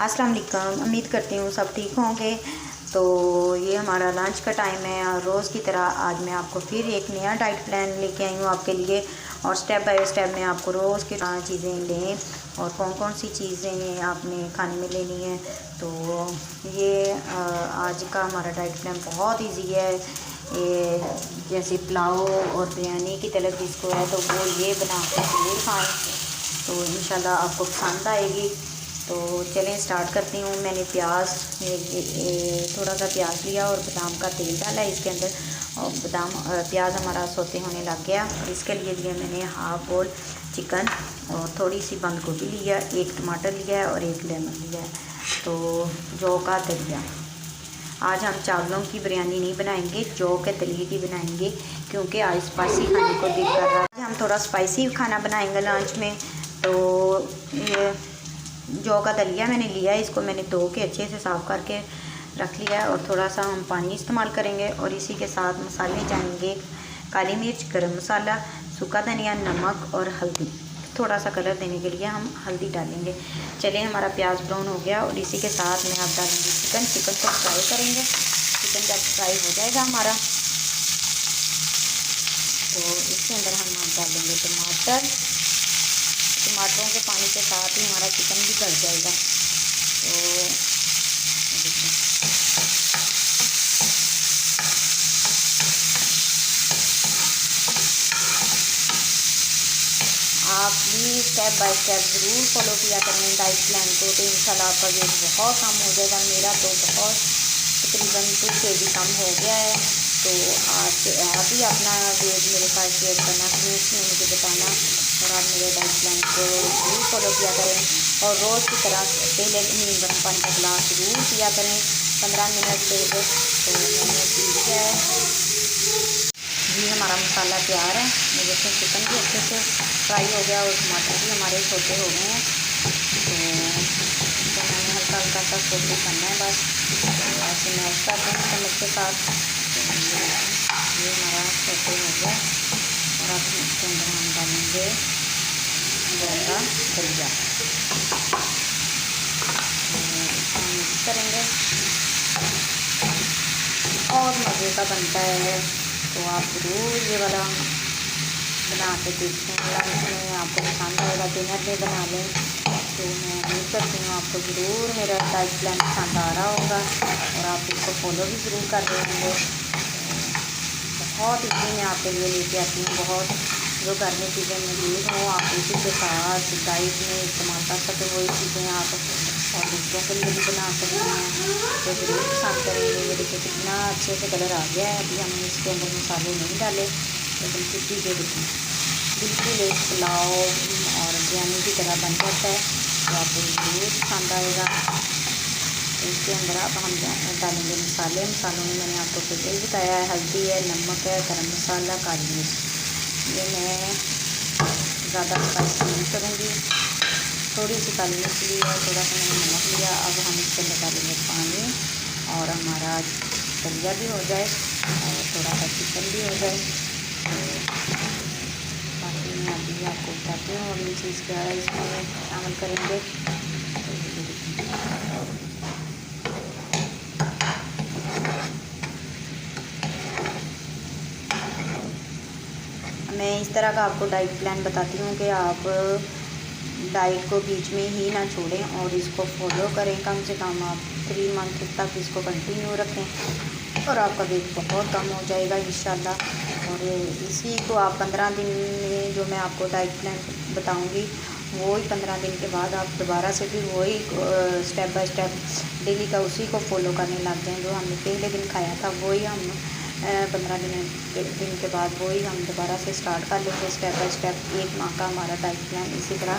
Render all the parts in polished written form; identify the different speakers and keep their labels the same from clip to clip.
Speaker 1: अस्सलाम वालेकुम। उम्मीद करती हूँ सब ठीक होंगे। तो ये हमारा लंच का टाइम है और रोज़ की तरह आज मैं आपको फिर एक नया डाइट प्लान लेके आई हूँ आपके लिए। और स्टेप बाय स्टेप मैं आपको रोज़ की तरह चीज़ें लें और कौन कौन सी चीज़ें आपने खाने में लेनी है। तो ये आज का हमारा डाइट प्लान बहुत ईजी है। ये जैसे पुलाव और बिरयानी की तलब जिसको है तो वो ये बना के ज़रूर खाएँ, तो इंशाल्लाह आपको पसंद आएगी। तो चलें स्टार्ट करती हूँ। मैंने प्याज थोड़ा सा प्याज लिया और बादाम का तेल डाला इसके अंदर, और बादाम प्याज हमारा सोते होने लग गया। इसके लिए लिया मैंने हाफ बोल चिकन और थोड़ी सी बंद गोभी लिया, एक टमाटर लिया है और एक लेमन लिया है। तो जौ का दलिया, आज हम चावलों की बिरयानी नहीं बनाएंगे, जौ के दलिए की बनाएंगे क्योंकि आज स्पाइसी खाने को दिल कर रहा है। हम थोड़ा स्पाइसी खाना बनाएंगे लंच में। तो ये जौ का दलिया मैंने लिया है, इसको मैंने धो के अच्छे से साफ़ करके रख लिया है और थोड़ा सा हम पानी इस्तेमाल करेंगे। और इसी के साथ मसाले जाएंगे काली मिर्च, गरम मसाला, सूखा धनिया, नमक और हल्दी। थोड़ा सा कलर देने के लिए हम हल्दी डालेंगे। चलिए हमारा प्याज ब्राउन हो गया और इसी के साथ मैं आप डालेंगे चिकन को फ्राई करेंगे। चिकन जब फ्राई हो जाएगा हमारा तो इसके अंदर हम डालेंगे टमाटरों के पानी के साथ ही हमारा चिकन भी गल जाएगा। तो आप भी स्टेप बाय स्टेप ज़रूर फॉलो किया करें डाइट प्लान को, तो इंशाल्लाह आपका वेट बहुत कम हो जाएगा। मेरा तो बहुत तकरीबन 2 kg कम हो गया है। तो आप भी अपना वेट मेरे साथ शेयर करना, कमेंट्स में मुझे बताना और आप मेरे डाइट प्लान को ज़रूर फॉलो किया करें। और रोज़ की तरह पहले नींबू गर्म पानी का गिलास ज़रूर पिया करें 15 मिनट पहले। तो मैंने पी लिया है जी। हमारा मसाला तैयार है। ये देखें चिकन भी अच्छे से फ्राई हो गया और टमाटर भी हमारे छोटे हो गए हैं। तो इसको मैंने हल्का हल्का सा सोटे करना है बस। तो ऐसे मैश कर दें चम्मच के साथ। तो ये हमारा छोटे हो गया और अब इसके अंदर हम डालेंगे जौ का दलिया। मिक्स करेंगे और मज़े का बनता है। तो आप ज़रूर ये वाला बना के देखें, लंच में आपको पसंद आएगा, डिनर में बना लें। तो मैं उम्मीद करती हूँ आपको ज़रूर मेरा डाइट प्लान पसंद आ रहा होगा और आप इसको फॉलो भी ज़रूर कर रहे होंगे। बहुत इसी मैं आपके लिए लेके आती हूँ, बहुत जो घर में चीज़ें मौजूद हों आप उसी के साथ डाइट में इस्तेमाल कर सकते हो। वही चीज़ें आप और दूसरों के लिए भी बना सकते हैं, तो ज़रूर पसंद करेंगे। ये देखिए कितना अच्छे से कलर आ गया है। अभी हमने इसके अंदर मसाले नहीं डाले, लेकिन फिर भी ये देखिए बिल्कुल एक पुलाव और बिरयानी की तरह बन जाता है। तो आपको ज़रूर पसंद आएगा। तो इसके अंदर अब हम डालेंगे मसालों में मैंने आपको पहले ही बताया है, हल्दी है, नमक है, गरम मसाला, काली मिर्च। ये मैं ज़्यादा स्पाइसी नहीं करूँगी। थोड़ी सी काली मिर्च ली है, थोड़ा सा मैंने नमक लिया। अब हम इसके अंदर डालेंगे पानी और हमारा दलिया भी हो जाए और थोड़ा सा चिकन भी हो जाए। तो बाकी मैं अभी आपको बताती हूँ अगली चीज़ क्या है इसमें शामिल करेंगे। मैं इस तरह का आपको डाइट प्लान बताती हूँ कि आप डाइट को बीच में ही ना छोड़ें और इसको फॉलो करें। कम से कम आप 3 मंथ तक इसको कंटिन्यू रखें और आपका वेट बहुत कम हो जाएगा इंशाल्लाह। और इसी को आप 15 दिन में जो मैं आपको डाइट प्लान बताऊँगी वही 15 दिन के बाद आप दोबारा से फिर वही स्टेप बाय स्टेप डेली का उसी को फॉलो करने लग जाएँ। जो हमने पहले दिन खाया था वही हम 15 दिन के बाद वही हम दोबारा से स्टार्ट कर लेंगे स्टेप बाय स्टेप। 1 माह का हमारा डाइट प्लान इसी तरह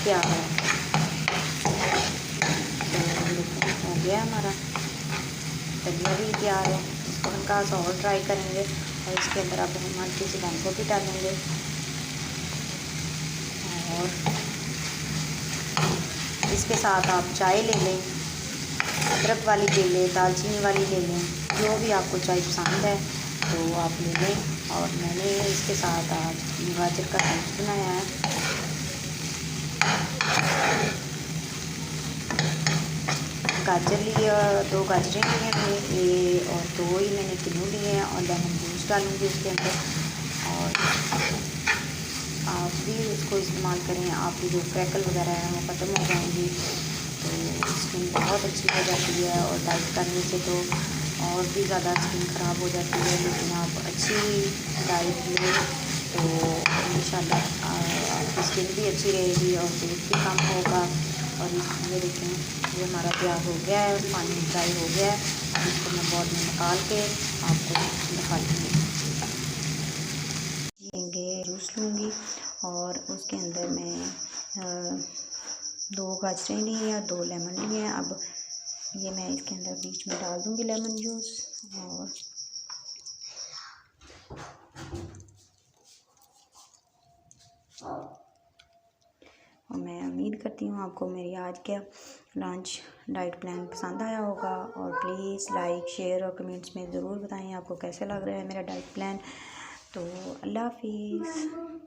Speaker 1: तैयार है। तो हो गया हमारा दलिया भी तैयार है। इसको हल्का सा और ट्राई करेंगे और इसके अंदर अब हम हल्की सी बंद गोभी डालेंगे और इसके साथ आप चाय ले लें, अदरक वाली ले लें, दालचीनी वाली ले लें, जो भी आपको चाय पसंद है तो आप ले लें। और मैंने इसके साथ आज गाजर का जूस बनाया है। गाजर लिया, 2 गाजरें ली हैं मैंने ये, और 2 ही मैंने किन्नू लिए हैं, और लेमन जूस डालूँगी उसके अंदर। और आप भी इसको इस्तेमाल करें, आपकी जो फ्रैकल वगैरह है वो ख़त्म हो जाएंगी, तो स्किन बहुत अच्छी हो जाती है। और डाइट करने से तो और भी ज़्यादा स्किन ख़राब हो जाती है, लेकिन आप अच्छी डाइट लें तो इंशाल्लाह आपकी स्किन भी अच्छी रहेगी और वेट भी कम होगा। और ये देखें, ये हमारा तैयार हो गया है, पानी ड्राई हो गया है। अब इसको मैं बॉल में निकाल के आपको दिखाती हूँ। लेंगे जूस लूँगी और उसके अंदर मैं 2 गाजरें ली हैं और 2 लेमन लिए हैं। अब ये मैं इसके अंदर बीच में डाल दूँगी लेमन जूस। और मैं उम्मीद करती हूँ आपको मेरी आज का लंच डाइट प्लान पसंद आया होगा। और प्लीज़ लाइक, शेयर और कमेंट्स में ज़रूर बताएं आपको कैसा लग रहा है मेरा डाइट प्लान। तो अल्लाह हाफिज़।